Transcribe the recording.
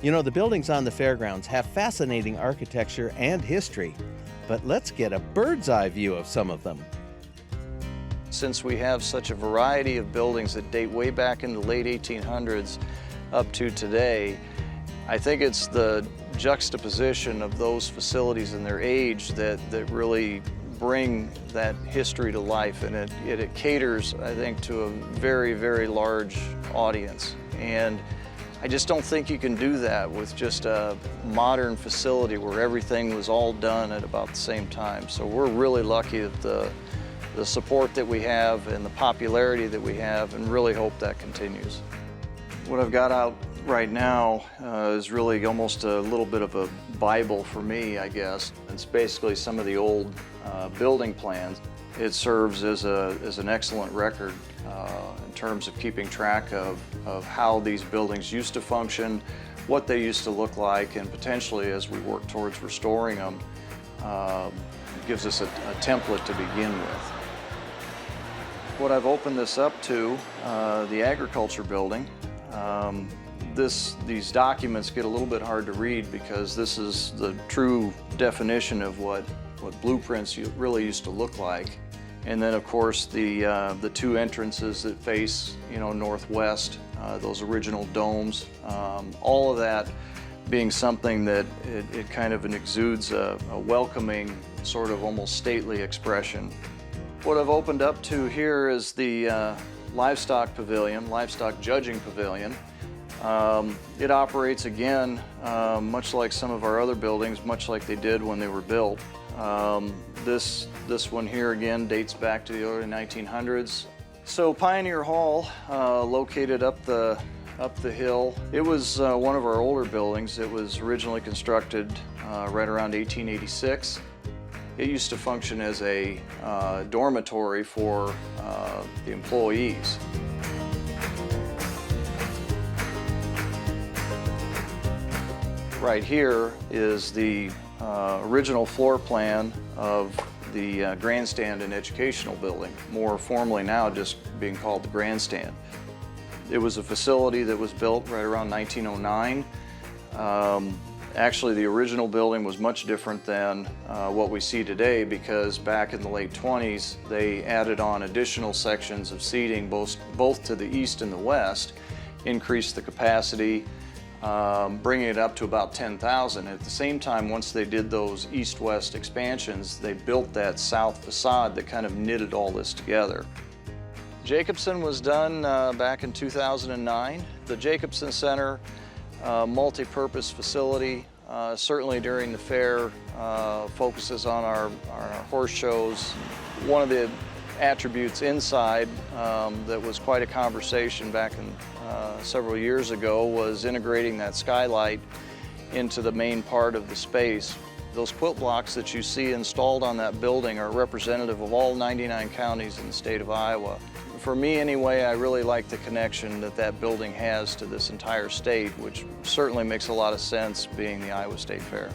You know, the buildings on the fairgrounds have fascinating architecture and history, but let's get a bird's eye view of some of them. Since we have such a variety of buildings that date way back in the late 1800s up to today, I think it's the juxtaposition of those facilities and their age that really bring that history to life, and it caters, I think, to a very, very large audience. And I just don't think you can do that with just a modern facility where everything was all done at about the same time. So we're really lucky that the support that we have and the popularity that we have, and really hope that continues. What I've got out right now is really almost a little bit of a Bible for me, I guess. It's basically some of the old building plans. It serves as an excellent record in terms of keeping track of how these buildings used to function, what they used to look like, and potentially, as we work towards restoring them, it gives us a template to begin with. What I've opened this up to, the agriculture building. These documents get a little bit hard to read because this is the true definition of what blueprints really used to look like. And then, of course, the two entrances that face, northwest, those original domes, all of that being something that it kind of exudes a welcoming, sort of almost stately expression. What I've opened up to here is the livestock pavilion, livestock judging pavilion. It operates again, much like some of our other buildings, much like they did when they were built. This one here again dates back to the early 1900s. So Pioneer Hall, located up the hill, it was one of our older buildings. It was originally constructed right around 1886. It used to function as a dormitory for the employees. Right here is the original floor plan of the grandstand and educational building, more formally now just being called the grandstand. It was a facility that was built right around 1909. Actually, the original building was much different than what we see today, because back in the late 20s, they added on additional sections of seating both to the east and the west, increased the capacity, bringing it up to about 10,000. At the same time, once they did those east-west expansions, they built that south facade that kind of knitted all this together. Jacobson was done back in 2009. The Jacobson Center, multi-purpose facility, certainly during the fair, focuses on our horse shows. One of the attributes inside that was quite a conversation back in several years ago was integrating that skylight into the main part of the space. Those quilt blocks that you see installed on that building are representative of all 99 counties in the state of Iowa. For me anyway, I really like the connection that building has to this entire state, which certainly makes a lot of sense being the Iowa State Fair.